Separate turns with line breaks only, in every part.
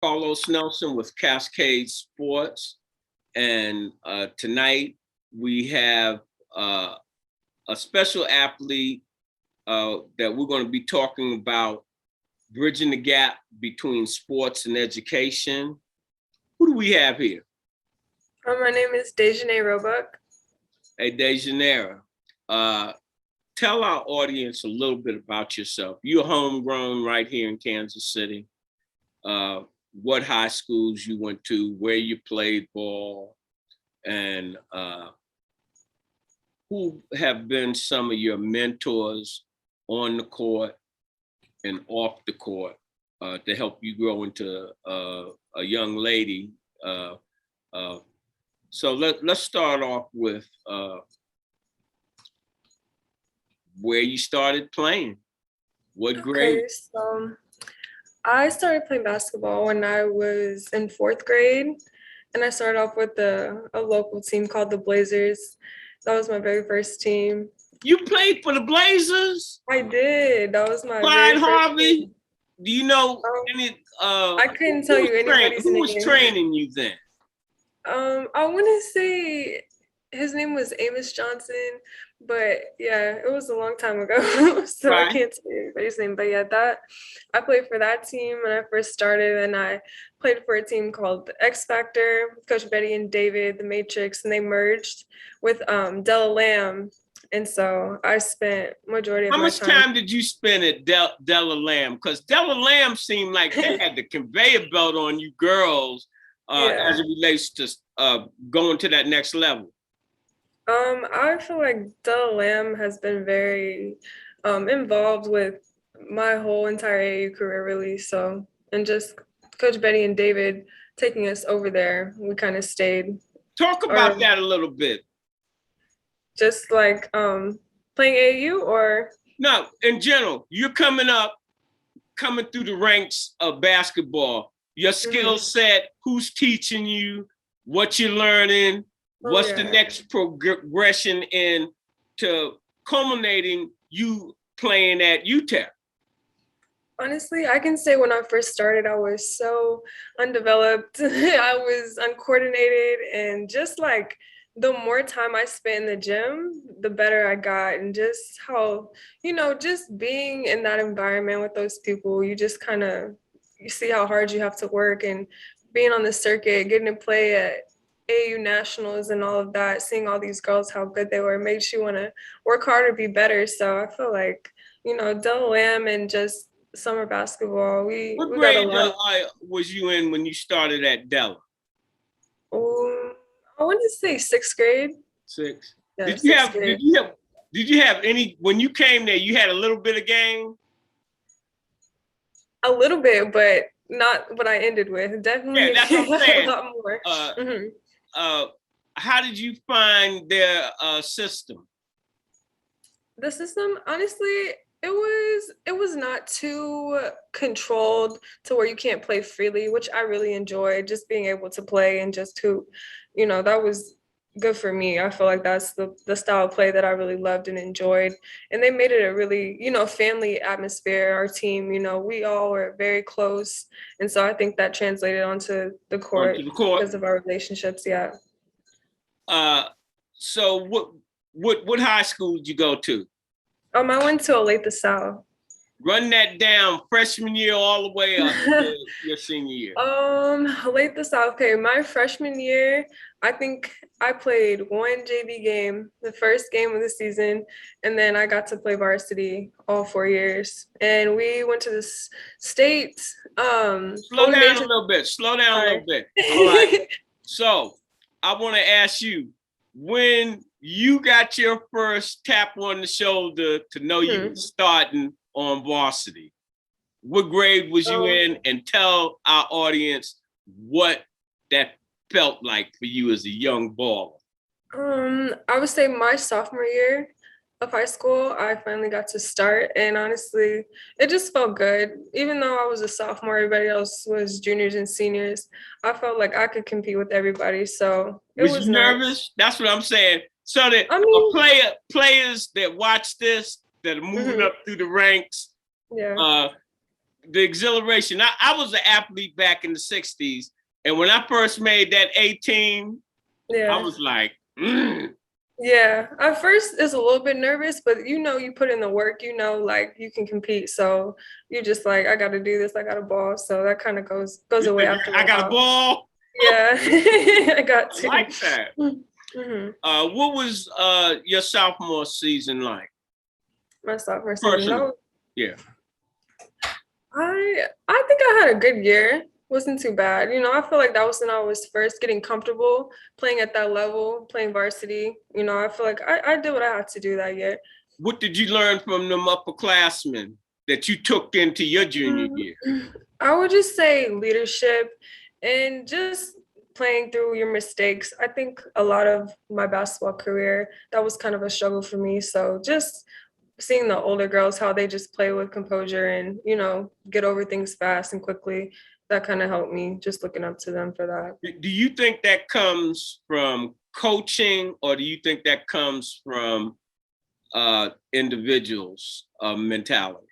Carlos Nelson with Cascade Sports. And tonight we have a special athlete that we're going to be talking about bridging the gap between sports and education. Who do we have here?
My name is DejaNae Roebuck.
Hey, DejaNae, tell our audience a little bit about yourself. You're homegrown right here in Kansas City. What high schools you went to, where you played ball, and who have been some of your mentors on the court and off the court to help you grow into a young lady. So let's start off with where you started playing. What grade?
Okay, so I started playing basketball when I was in 4th grade, and I started off with a local team called the Blazers. That was my very first team.
You played for the Blazers?
I did. That was my
Clyde
very first
Harvey?
team.
Do you know any?
I couldn't tell you anybody's name.
Who was training you then?
I want to say his name was Amos Johnson, but yeah, it was a long time ago, so
Right.
I can't tell you anybody's name. But yeah, I played for that team when I first started, and I played for a team called the X Factor, Coach Betty and David, the Matrix, and they merged with Della Lamb. And so I spent majority of
How
my
much time did you spend at Della Lamb? Because Della Lamb seemed like they had the conveyor belt on you girls as it relates to going to that next level.
I feel like Della Lamb has been very involved with my whole entire AAU career, really. So, and just Coach Betty and David taking us over there, we kind of stayed.
Talk about that a little bit.
Just like playing AAU or?
No, in general, you're coming through the ranks of basketball. Your skill set, who's teaching you, what you're learning, what's the next progression into culminating you playing at Utep?
Honestly, I can say when I first started, I was so undeveloped. I was uncoordinated, and just like the more time I spent in the gym, the better I got. And just how, just being in that environment with those people, you just kind of, you see how hard you have to work, and being on the circuit, getting to play at AAU nationals and all of that, seeing all these girls, how good they were, makes you want to work harder, be better. So I feel like, Della Lamb and just summer basketball,
what
we
grade
got a lot of,
was you in when you started at Della?
I want to say 6th grade.
6.
Yeah,
Did you have any, when you came there, you had a little bit of game?
A little bit, but not what I ended with. Definitely
that's what I'm saying.
A lot more.
How did you find their system?
The system, honestly, it was not too controlled to where you can't play freely, which I really enjoyed, just being able to play and just hoop. That was good for me. I feel like that's the style of play that I really loved and enjoyed. And they made it a really, family atmosphere. Our team, we all were very close. And so I think that translated onto the court because of our relationships. Yeah.
So what high school did you go to?
I went to Olathe South.
Run that down, freshman year all the way up to your senior year.
Olathe South. Okay, my freshman year, I think I played one JV game, the first game of the season, and then I got to play varsity all 4 years. And we went to the state.
Slow down a little bit. All right. So I want to ask you, when you got your first tap on the shoulder to know you were starting on varsity, what grade was you in? And tell our audience what that felt like for you as a young baller.
I would say my sophomore year of high school, I finally got to start, and honestly, it just felt good. Even though I was a sophomore, everybody else was juniors and seniors, I felt like I could compete with everybody. So it was
you
nice.
Nervous? That's what I'm saying. So that players that watch this, that are moving up through the ranks, the exhilaration. I was an athlete back in the 60s. And when I first made that 18, I was like,
Yeah, at first it's a little bit nervous, but you put in the work, like you can compete. So you just like, I got to do this. I got a ball. So that kind of goes away after a while.
I got a ball.
Yeah, I got to.
I like that.
Mm-hmm.
What was your sophomore season like?
My sophomore season.
Yeah.
I think I had a good year. Wasn't too bad. I feel like that was when I was first getting comfortable playing at that level, playing varsity. I feel like I did what I had to do that year.
What did you learn from them upperclassmen that you took into your junior year?
I would just say leadership and just playing through your mistakes. I think a lot of my basketball career, that was kind of a struggle for me. So just seeing the older girls, how they just play with composure and, get over things fast and quickly, that kind of helped me, just looking up to them for that.
Do you think that comes from coaching, or do you think that comes from individuals' mentality?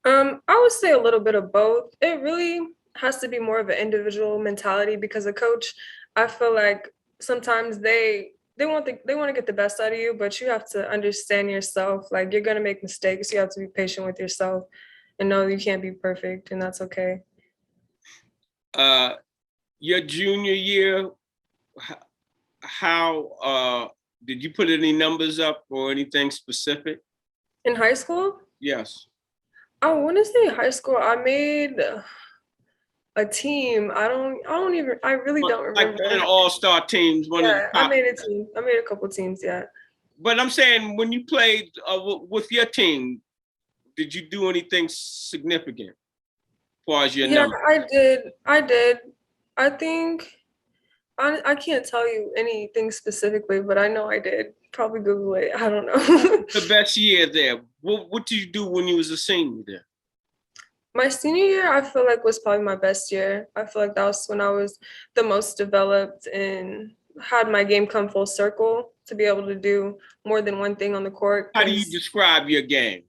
I would say a little bit of both. It really has to be more of an individual mentality, because a coach, I feel like sometimes they want to get the best out of you, but you have to understand yourself. Like, you're gonna make mistakes. You have to be patient with yourself and know you can't be perfect, and that's okay.
Your junior year, how did you put any numbers up or anything specific?
In high school?
Yes.
I want to say high school, I made a team. I really don't remember.
Like an all-star teams.
I made a team. I made a couple teams, yeah.
But I'm saying, when you played with your team, did you do anything significant as far as your number?
I did. I think, I can't tell you anything specifically, but I know I did. Probably Google it. I don't know.
The best year there. What did you do when you was a senior there?
My senior year, I feel like, was probably my best year. I feel like that was when I was the most developed and had my game come full circle to be able to do more than one thing on the court.
How do you describe your game?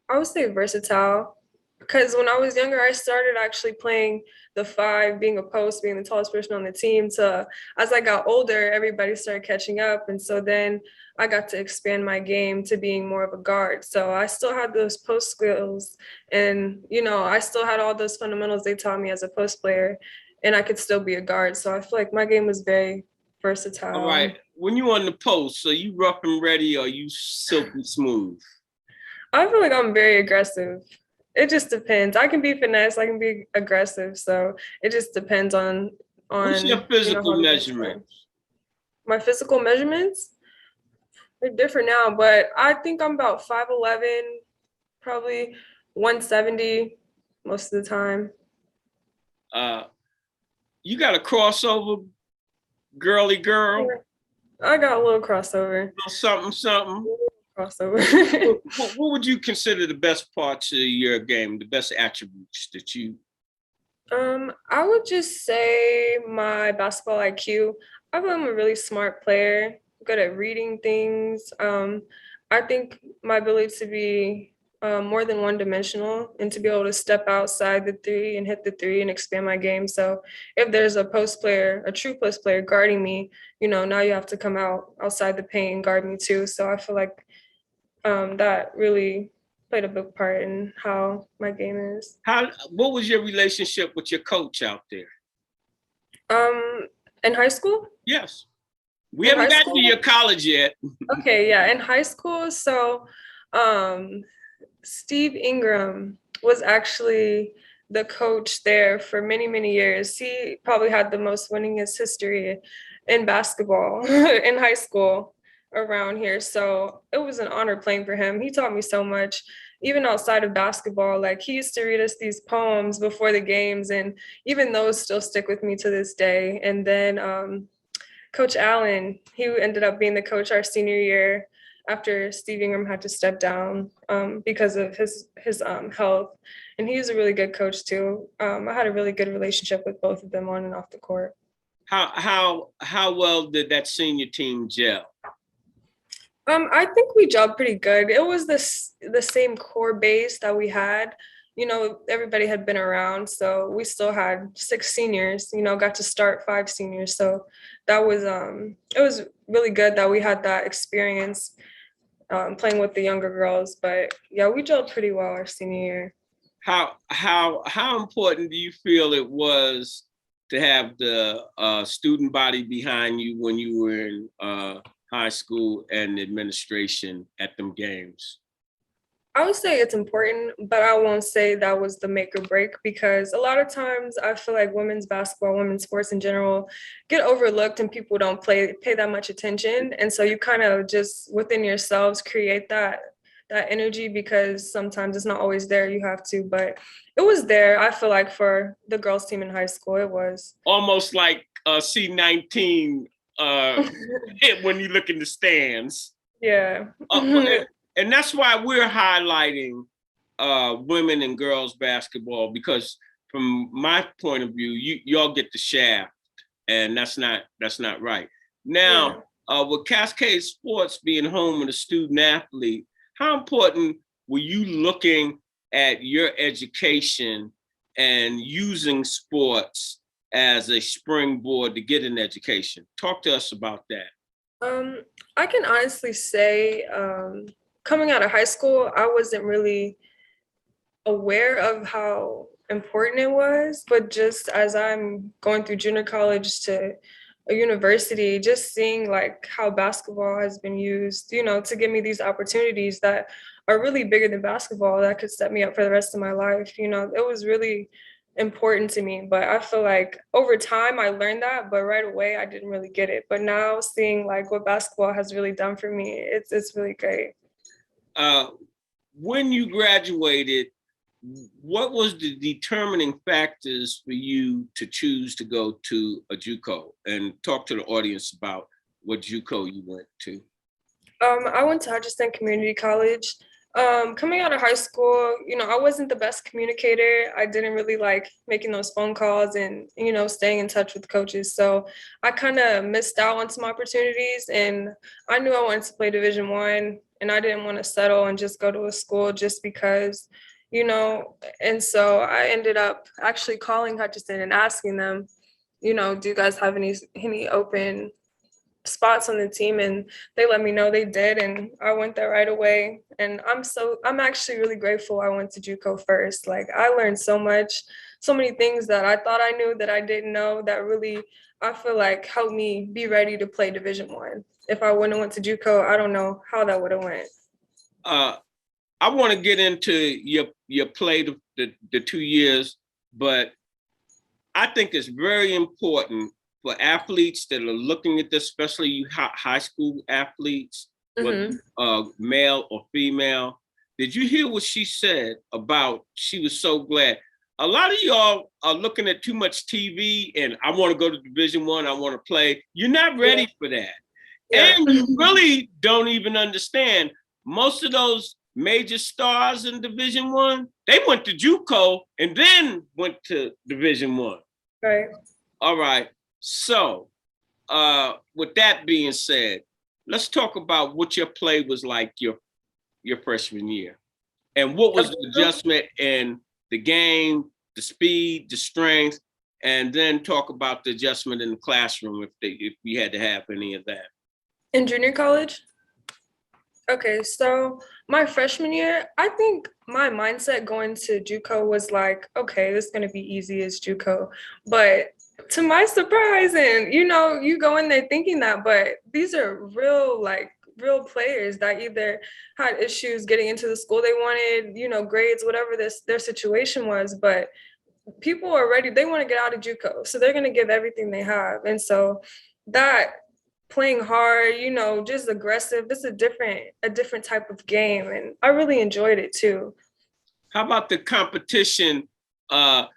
I would say versatile. Because when I was younger, I started actually playing the 5, being a post, being the tallest person on the team. So as I got older, everybody started catching up. And so then I got to expand my game to being more of a guard. So I still had those post skills, and, I still had all those fundamentals they taught me as a post player, and I could still be a guard. So I feel like my game was very versatile.
All right. When you on the post, so you rough and ready, or you silky smooth?
I feel like I'm very aggressive. It just depends. I can be finesse, I can be aggressive. So it just depends on
What's your physical measurements?
My physical measurements? They're different now, but I think I'm about 5'11", probably 170 most of the time.
You got a crossover girly girl?
I got a little crossover.
Something.
Crossover.
What would you consider the best parts of your game, the best attributes that you?
I would just say my basketball IQ. I feel I'm a really smart player, good at reading things. I think my ability to be more than one-dimensional, and to be able to step outside the 3 and hit the 3 and expand my game. So if there's a post player, a true post player guarding me, now you have to come outside the paint and guard me too. So I feel like that really played a big part in how my game is.
What was your relationship with your coach out there?
In high school?
Yes. We haven't gotten to your college yet.
Okay, yeah, in high school. So Steve Ingram was actually the coach there for many, many years. He probably had the most winningest history in basketball in high school around here. So it was an honor playing for him. He taught me so much, even outside of basketball. Like, he used to read us these poems before the games, and even those still stick with me to this day. And then Coach Allen, he ended up being the coach our senior year after Steve Ingram had to step down because of his health. And he was a really good coach too. I had a really good relationship with both of them on and off the court.
How well did that senior team gel?
I think we gelled pretty good. It was the same core base that we had. everybody had been around. So we still had 6 seniors, got to start 5 seniors. So that was, it was really good that we had that experience playing with the younger girls. But yeah, we gelled pretty well our senior year.
How important do you feel it was to have the student body behind you when you were in high school and administration at them games?
I would say it's important, but I won't say that was the make or break, because a lot of times I feel like women's basketball, women's sports in general get overlooked and people don't pay that much attention. And so you kind of just within yourselves create that energy, because sometimes it's not always there. You have to, but it was there. I feel like for the girls team in high school, it was
almost like C19 when you look in the stands.
Yeah.
And that's why we're highlighting women and girls basketball, because from my point of view, y'all get the shaft, and that's not right. Now, with Cascade Sports being home of the student athlete, how important were you looking at your education and using sports as a springboard to get an education? Talk to us about that.
I can honestly say, coming out of high school, I wasn't really aware of how important it was, but just as I'm going through junior college to a university, just seeing like how basketball has been used, to give me these opportunities that are really bigger than basketball that could set me up for the rest of my life. It was really important to me, but I feel like over time I learned that, but right away I didn't really get it. But now seeing like what basketball has really done for me, it's really great.
When you graduated, what was the determining factors for you to choose to go to a Juco? And talk to the audience about what Juco you went to.
I went to Hutchinson Community College. Coming out of high school, I wasn't the best communicator. I didn't really like making those phone calls and, staying in touch with coaches. So I kind of missed out on some opportunities, and I knew I wanted to play Division I, and I didn't want to settle and just go to a school just because, and so I ended up actually calling Hutchinson and asking them, do you guys have any open spots on the team? And they let me know they did, and I went there right away. And I'm actually really grateful I went to Juco first. Like, I learned so much, so many things that I thought I knew that I didn't know, that really I feel like helped me be ready to play Division I. If I wouldn't have went to Juco, I don't know how that would have went.
I want to get into your play the 2 years, but I think it's very important for athletes that are looking at this, especially you high school athletes, male or female. Did you hear what she said about she was so glad? A lot of y'all are looking at too much TV and I want to go to Division I, I want to play. You're not ready for that. Yeah. And you really don't even understand most of those major stars in Division I, they went to Juco and then went to Division I.
Right.
All right. So with that being said, let's talk about what your play was like your freshman year. And what was the adjustment in the game, the speed, the strength, and then talk about the adjustment in the classroom if you had to have any of that.
In junior college? Okay, so my freshman year, I think my mindset going to Juco was like, okay, this is going to be easy as Juco. But to my surprise, and you go in there thinking that, but these are real players that either had issues getting into the school they wanted, grades, whatever their situation was, but people are ready. They want to get out of Juco, so they're going to give everything they have. And so that playing hard, just aggressive, this is a different type of game, and I really enjoyed it too.
How about the competition? A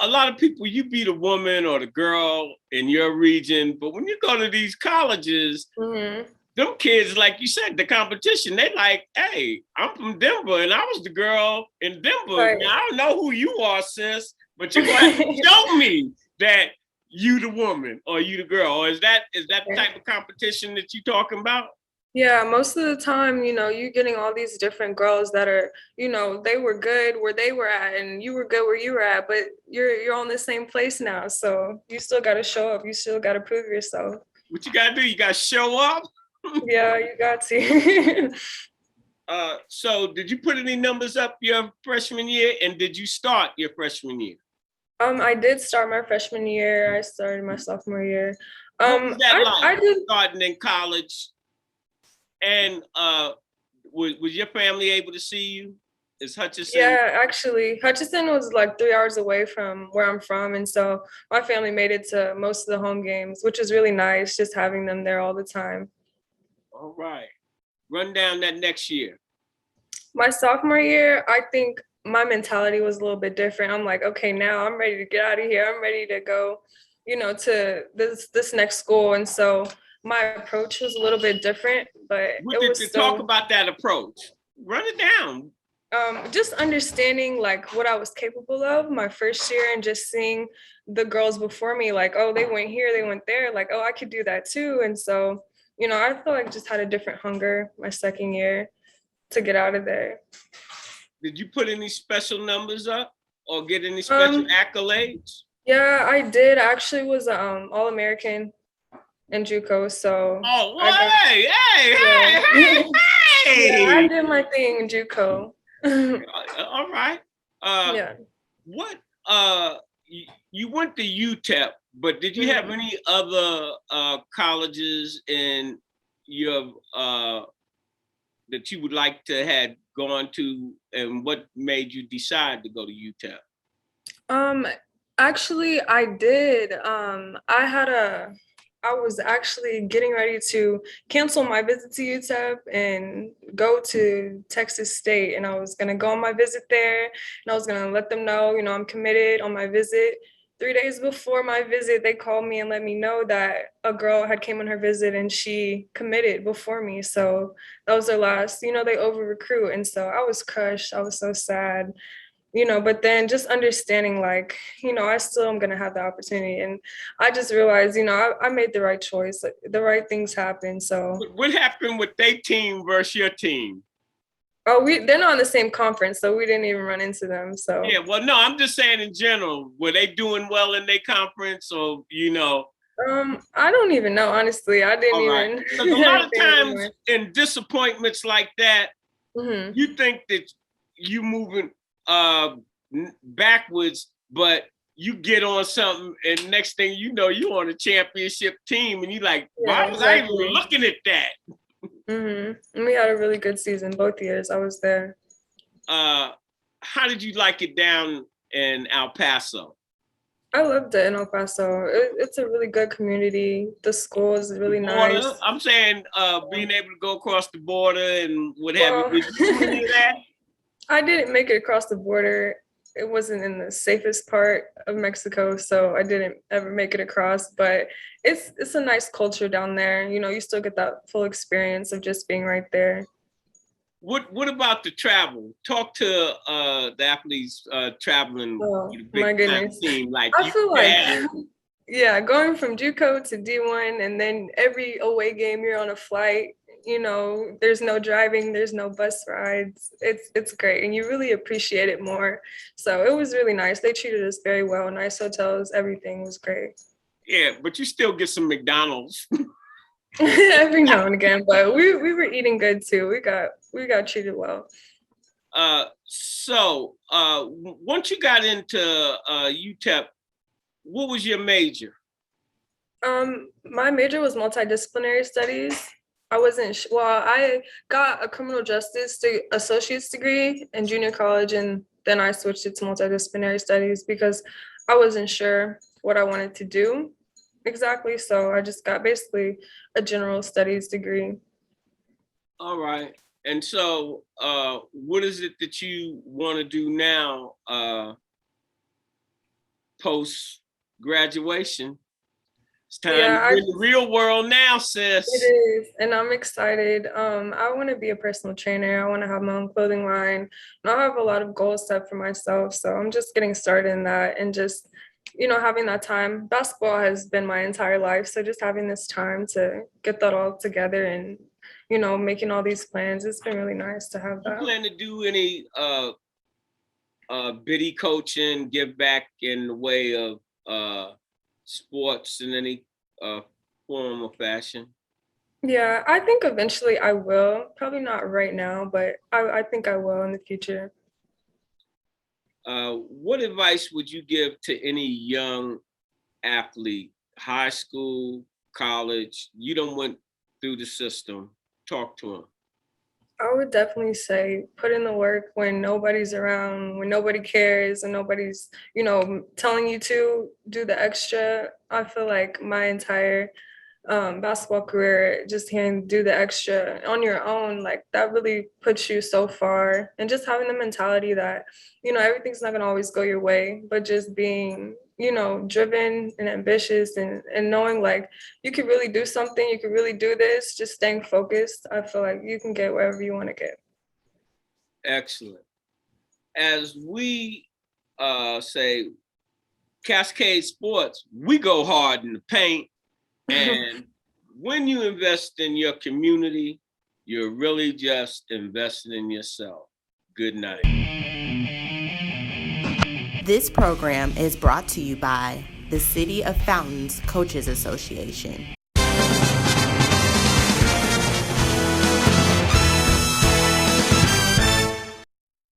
lot of people, you beat a woman or the girl in your region, but when you go to these colleges, them kids, like you said, the competition, they like, hey, I'm from Denver and I was the girl in Denver. Right. Now, I don't know who you are, sis, but you're going to show me that you the woman or you the girl. Or is that the type of competition that you talking about?
Yeah, most of the time, you're getting all these different girls that are, they were good where they were at and you were good where you were at, but you're on the same place now. So you still gotta show up. You still gotta prove yourself.
What you gotta do? You gotta show up.
Yeah, you got to.
So did you put any numbers up your freshman year, and did you start your freshman year?
I did start my freshman year. I started my sophomore year.
What was that
I
like
did.
starting in college? And was your family able to see you? Is Hutchinson?
Yeah, actually, Hutchinson was like 3 hours away from where I'm from, and so my family made it to most of the home games, which is really nice, just having them there all the time.
All right. Run down that next year.
My sophomore year, I think my mentality was a little bit different. I'm like, okay, now I'm ready to get out of here. I'm ready to go, to this next school. And so my approach was a little bit different, but
What
it
did
was
you talk
still
about that approach? Run it down.
just understanding like what I was capable of my first year and just seeing the girls before me, like, oh, they went here, they went there, like, oh, I could do that too. And so, I feel like I just had a different hunger my second year to get out of there.
Did you put any special numbers up or get any special
Um,
accolades?
Yeah, I did. I actually was All-American in Juco, so
Oh,
I got
hey, hey,
yeah.
hey,
Yeah, I
hey,
did my thing in Juco.
All right. Uh,
Yeah.
what you went to Utep, but did you have
Mhm.
any other colleges in your that you would like to had gone to, and what made you decide to go to Utep?
Um, Actually, I did. I was actually getting ready to cancel my visit to UTEP and go to Texas State, and I was gonna go on my visit there, and I was gonna let them know, I'm committed on my visit. 3 days before my visit, they called me and let me know that a girl had came on her visit and she committed before me. So that was their last, they over recruit, and so I was crushed. I was so sad, but then just understanding like, I still am going to have the opportunity. And I just realized, I made the right choice. Like, the right things happen. So,
What happened with their team versus your team?
oh, they're not in the same conference, so we didn't even run into them. So,
Yeah, well, no, I'm just saying in general, were they doing well in their conference, or
I don't even know, honestly. I didn't
All right,
even,
because a
I
lot
didn't
of
pay
times
anymore.
in disappointments like that,
Hmm.
you think that you moving uh backwards, but you get on something, and next thing you know, you on a championship team, and you like,
Yeah,
why was I even
exactly.
looking at that?
And we had a really good season both years I was there.
Uh, how did you like it down in El Paso?
I loved it in El Paso. It's a really good community. The school is
The
really
border.
nice.
I'm saying being able to go across the border and what have you.
Well,
Did you do any of that?
I didn't make it across the border. It wasn't in the safest part of Mexico, so I didn't ever make it across. But it's a nice culture down there. You still get that full experience of just being right there.
What about the travel? Talk to the athletes traveling
Oh
with a big
my
time
goodness.
team like
I
you
feel like,
have.
yeah, going from JUCO to D1 and then every away game you're on a flight, there's no driving, there's no bus rides. It's great and you really appreciate it more. So it was really nice. They treated us very well, nice hotels, everything was great.
Yeah, but you still get some McDonald's.
Every now and again, but we were eating good too. We got treated well.
Once you got into UTEP, what was your major?
My major was multidisciplinary studies. I wasn't well, I got a criminal justice associate's degree in junior college, and then I switched it to multidisciplinary studies because I wasn't sure what I wanted to do exactly. So I just got basically a general studies degree.
All right. And so what is it that you want to do now post graduation? It's time to
Yeah,
be in the real world now,
it
sis.
is, and I'm excited. I want to be a personal trainer. I want to have my own clothing line. And I have a lot of goals set for myself, so I'm just getting started in that and just, having that time. Basketball has been my entire life, so just having this time to get that all together and making all these plans. It's been really nice to have
You
that.
plan to do any biddy coaching, give back in the way of sports in any form or fashion?
Yeah, I think eventually I will. Probably not right now, but I think I will in the future.
What advice would you give to any young athlete, high school, college? You don't went through the system. Talk to them.
I would definitely say put in the work when nobody's around, when nobody cares and nobody's, telling you to do the extra. I feel like my entire basketball career, just hearing do the extra on your own, like that really puts you so far. And just having the mentality that, everything's not gonna always go your way, but just being, driven and ambitious and knowing like you could really do something, you could really do this, just staying focused. I feel like you can get wherever you want to get.
Excellent. As we say, Cascade Sports, we go hard in the paint. And when you invest in your community, you're really just investing in yourself. Good night.
This program is brought to you by the City of Fountains Coaches Association.